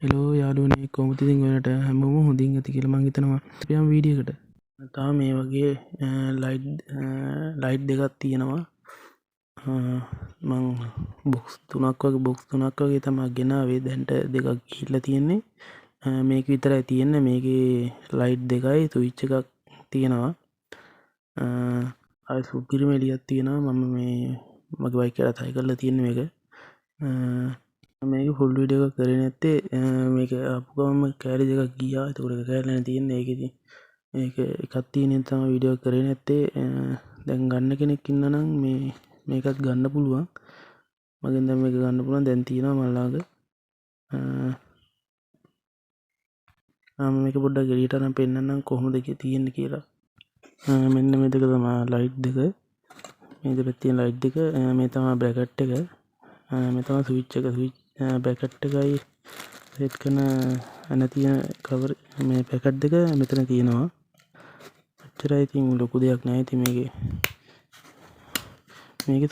එලෝ යාලුවනේ කොමුති ඉතින් ඔයාලට හැමෝම හොඳින් ඇති කියලා මං හිතනවා. අපි යමු වීඩියෝ එකට. තාම මේ වගේ ලයිට් දෙකක් තියෙනවා. මං බොක්ස් තුනක් වගේ තමයි ගෙනාවේ. දැන්ට දෙකක් ගිහිල්ලා තියෙන්නේ. මේක විතරයි තියෙන්නේ. මේකේ ලයිට් දෙකයි ස්විච් එකක් තියෙනවා. අය සුපිරිම එළියක් තියෙනවා. මම මේ මගේ බයික් එකට තයි කරලා තියෙන්නේ මේක. මේක ෆුල් වීඩියෝ එකක් කරේ නැත්තේ මේක ආපු ගමන්ම කෑලි දෙකක් ගියා. ඒතකොට එක කෑල්ල නේ තියෙන්නේ. ඒකෙදි මේක එකක් තියෙන තමයි වීඩියෝ කරේ නැත්තේ. දැන් ගන්න කෙනෙක් ඉන්නනම් මේකත් ගන්න පුළුවන්. මගෙන් දැන් මේක ගන්න පුළුවන්. දැන් තියෙනවා මල් ළඟ. මේක පොඩ්ඩක් එළියට අරන් පෙන්නන්නම් කොහොමද තියෙන්නේ කියලා. මෙන්න මේ දෙක තමයි ලයිට් දෙක. මේ දෙපැත්තේ තියෙන ලයිට් දෙක. මේ තමයි බ්‍රැකට් එක. මේ තමයි ස්විච් එක. බ්‍රැකට් එකයි සෙට් කරන තියෙන කවර් මේ පැකට් දෙක මෙතන තියෙනවා. එච්චරයි. ඉතින් ලොකු දෙයක් නෑ. ඉතින් මේකේ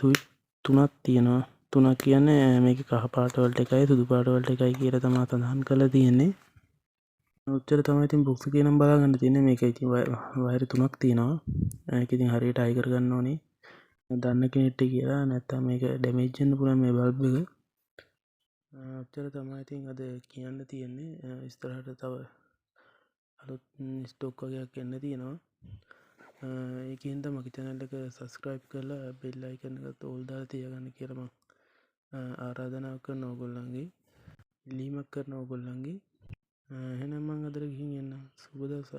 ස්විච් තුනක් තියෙනවා. තුනක් කියන්නේ මේකේ කහ පාට වලට එකයි සුදු පාට වලට එකයි කියලා තමයි සඳහන් කරලා තියෙන්නේ. ඔච්චර තමයි. ඉතින් බොක්ස් එකේ නම් බලා ගන්න තියෙන්නේ. මේක ඉතින් වයර් තුනක් තියෙනවා. ඒක ඉතින් හරියට අය කරගන්න ඕනේ. දන්න කෙනෙක්ට කියලා. නැත්තම් මේක ඩැමේජ් වෙන්න පුළුවන් මේ බල්බ් එක. ඔච්චර තමයි ඉතින් අද කියන්න තියෙන්නේ. ඉස්සරහට තව අලුත් ස්ටොක් වගේක් එන්න තියෙනවා. ඒකෙන්ද මගේ channel එක subscribe කරලා bell icon එකත් all දාලා තියාගන්න කියලා මම ආරාධනාවක් කරනවා ඔයගොල්ලන්ගේ. ඉල්ලීමක් කරනවා ඔයගොල්ලන්ගේ. එහෙනම් මම අදට ගිහින් එන්නම්. සුබ දවසක්.